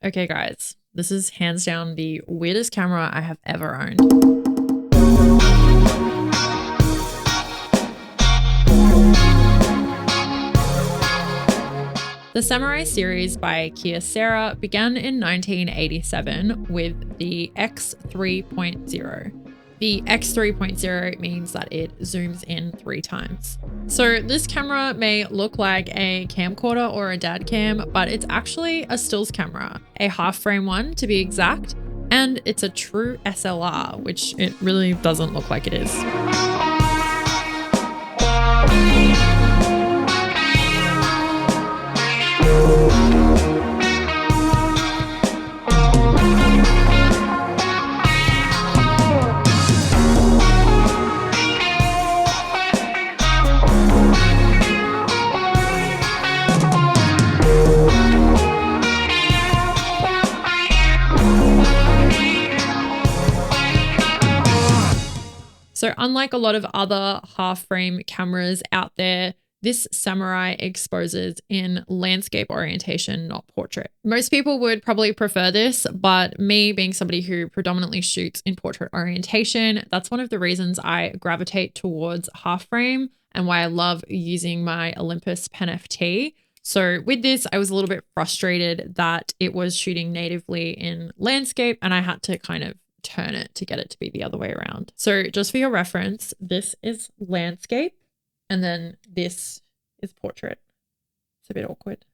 Okay, guys, this is hands down the weirdest camera I have ever owned. The Samurai series by Kyocera began in 1987 with the X3.0. The X3.0 means that it zooms in 3 times. So this camera may look like a camcorder or a dad cam, but it's actually a stills camera, a half frame one to be exact, and it's a true SLR, which it really doesn't look like it is. So unlike a lot of other half frame cameras out there, this Samurai exposes in landscape orientation, not portrait. Most people would probably prefer this, but me being somebody who predominantly shoots in portrait orientation, that's one of the reasons I gravitate towards half frame and why I love using my Olympus Pen FT. So with this, I was a little bit frustrated that it was shooting natively in landscape and I had to kind of turn it to get it to be the other way around. So just for your reference, this is landscape and then this is portrait. It's a bit awkward.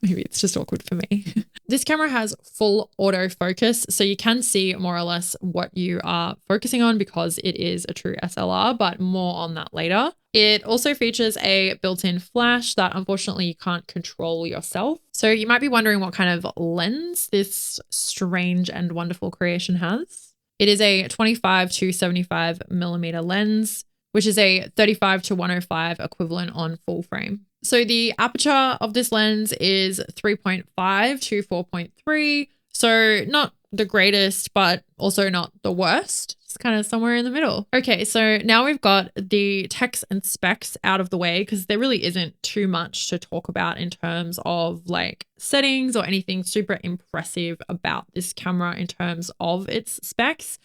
Maybe it's just awkward for me. This camera has full autofocus, so you can see more or less what you are focusing on because it is a true SLR, but more on that later. It also features a built-in flash that unfortunately you can't control yourself. So you might be wondering what kind of lens this strange and wonderful creation has. It is a 25 to 75 millimeter lens, which is a 35 to 105 equivalent on full frame. So the aperture of this lens is 3.5 to 4.3. So not the greatest, but also not the worst. It's kind of somewhere in the middle. Okay, so now we've got the text and specs out of the way because there really isn't too much to talk about in terms of like settings or anything super impressive about this camera in terms of its specs.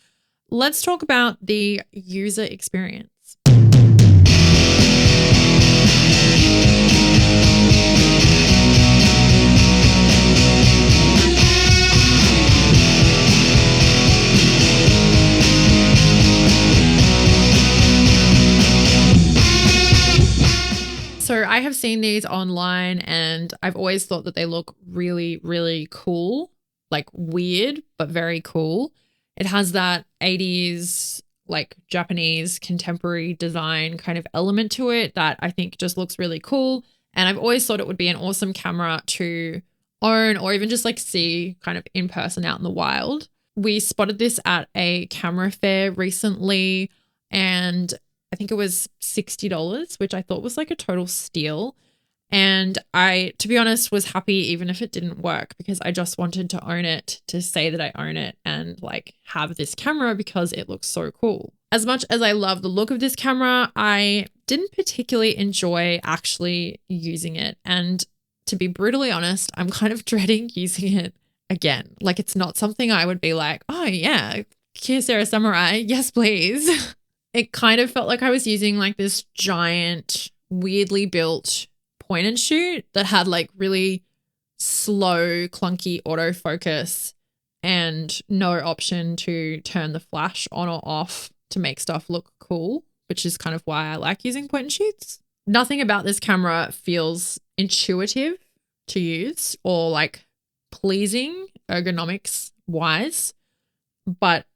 Let's talk about the user experience. So I have seen these online and I've always thought that they look really, really cool, like weird, but very cool. It has that 80s, like Japanese contemporary design kind of element to it that I think just looks really cool. And I've always thought it would be an awesome camera to own or even just like see kind of in person out in the wild. We spotted this at a camera fair recently and I think it was $60, which I thought was like a total steal. And I, to be honest, was happy even if it didn't work because I just wanted to own it to say that I own it and like have this camera because it looks so cool. As much as I love the look of this camera, I didn't particularly enjoy actually using it. And to be brutally honest, I'm kind of dreading using it again. Like it's not something I would be like, oh yeah, Kyocera Samurai, yes please. It kind of felt like I was using like this giant, weirdly built point and shoot that had like really slow, clunky autofocus and no option to turn the flash on or off to make stuff look cool, which is kind of why I like using point and shoots. Nothing about this camera feels intuitive to use or like pleasing ergonomics wise, but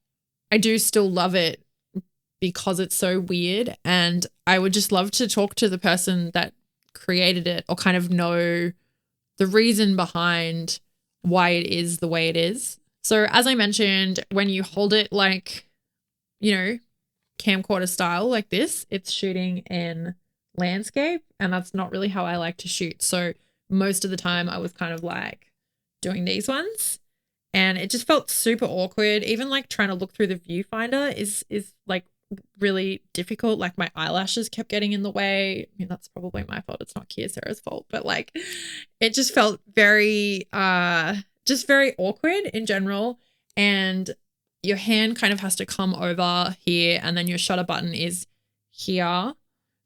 I do still love it because it's so weird. And I would just love to talk to the person that created it or kind of know the reason behind why it is the way it is. So as I mentioned, when you hold it like, you know, camcorder style like this, it's shooting in landscape and that's not really how I like to shoot. So most of the time I was kind of like doing these ones and it just felt super awkward. Even like trying to look through the viewfinder is like really difficult. Like my eyelashes kept getting in the way. I mean, that's probably my fault. It's not Kyocera's fault, but like it just felt very just very awkward in general. And your hand kind of has to come over here, and then your shutter button is here.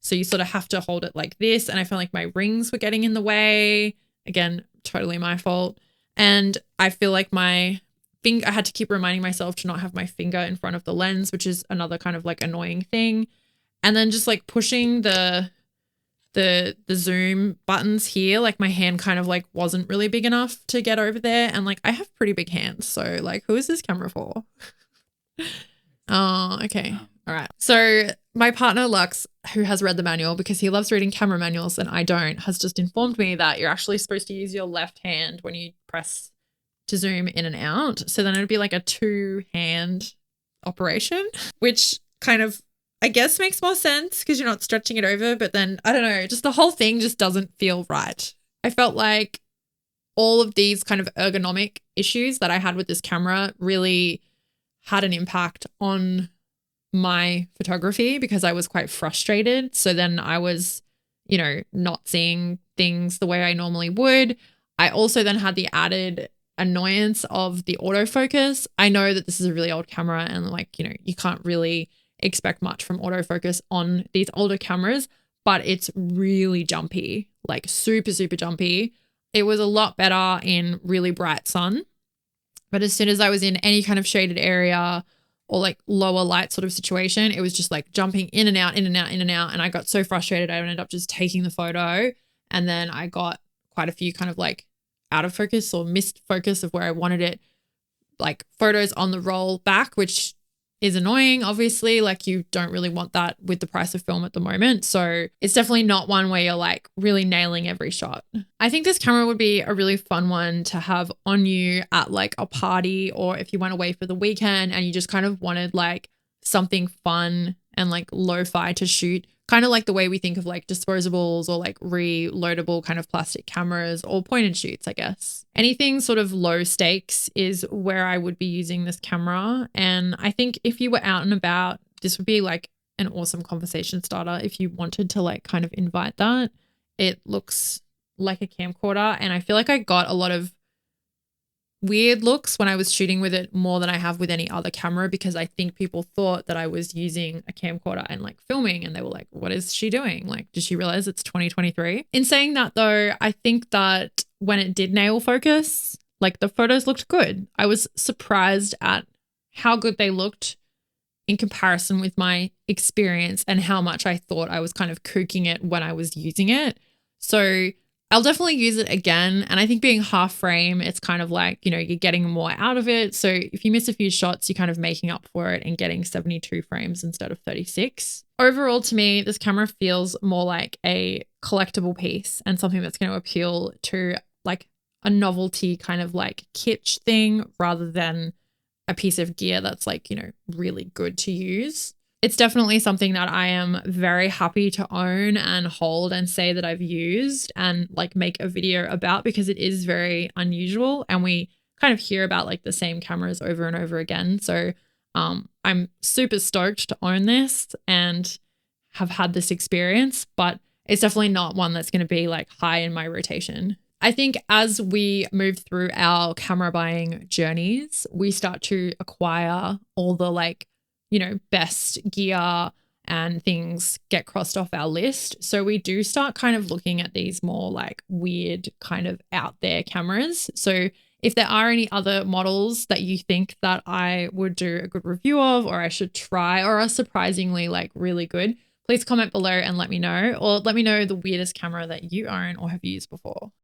So you sort of have to hold it like this. And I felt like my rings were getting in the way. Again, totally my fault. And I feel like I had to keep reminding myself to not have my finger in front of the lens, which is another kind of like annoying thing. And then just like pushing the zoom buttons here, like my hand kind of like wasn't really big enough to get over there. And like I have pretty big hands. So like, who is this camera for? Oh, okay. All right. So my partner Lux, who has read the manual because he loves reading camera manuals and I don't, has just informed me that you're actually supposed to use your left hand when you press to zoom in and out. So then it'd be like a 2-hand operation, which kind of, I guess, makes more sense because you're not stretching it over. But then I don't know, just the whole thing just doesn't feel right. I felt like all of these kind of ergonomic issues that I had with this camera really had an impact on my photography because I was quite frustrated. So then I was, not seeing things the way I normally would. I also then had the added annoyance of the autofocus. I know that this is a really old camera and like, you can't really expect much from autofocus on these older cameras, but it's really jumpy, like super, super jumpy. It was a lot better in really bright sun. But as soon as I was in any kind of shaded area or like lower light sort of situation, it was just like jumping in and out, in and out, in and out. And I got so frustrated, I ended up just taking the photo. And then I got quite a few kind of like out of focus or missed focus of where I wanted it, like photos on the roll back, which is annoying. Obviously, like you don't really want that with the price of film at the moment. So it's definitely not one where you're like really nailing every shot. I think this camera would be a really fun one to have on you at like a party, or if you went away for the weekend and you just kind of wanted like something fun and like lo-fi to shoot, kind of like the way we think of like disposables or like reloadable kind of plastic cameras or point and shoots, I guess. Anything sort of low stakes is where I would be using this camera. And I think if you were out and about, this would be like an awesome conversation starter if you wanted to like kind of invite that. It looks like a camcorder, and I feel like I got a lot of weird looks when I was shooting with it more than I have with any other camera, because I think people thought that I was using a camcorder and like filming, and they were like, what is she doing? Like, did she realize it's 2023? In saying that though, I think that when it did nail focus, like the photos looked good. I was surprised at how good they looked in comparison with my experience and how much I thought I was kind of kooking it when I was using it. So I'll definitely use it again. And I think being half frame, it's kind of like, you're getting more out of it. So if you miss a few shots, you're kind of making up for it and getting 72 frames instead of 36. Overall, to me, this camera feels more like a collectible piece and something that's going to appeal to like a novelty kind of like kitsch thing rather than a piece of gear that's like, really good to use. It's definitely something that I am very happy to own and hold and say that I've used and like make a video about, because it is very unusual and we kind of hear about like the same cameras over and over again. So I'm super stoked to own this and have had this experience, but it's definitely not one that's going to be like high in my rotation. I think as we move through our camera buying journeys, we start to acquire all the like, best gear and things get crossed off our list. So we do start kind of looking at these more like weird kind of out there cameras. So if there are any other models that you think that I would do a good review of, or I should try, or are surprisingly like really good, please comment below and let me know, or let me know the weirdest camera that you own or have used before.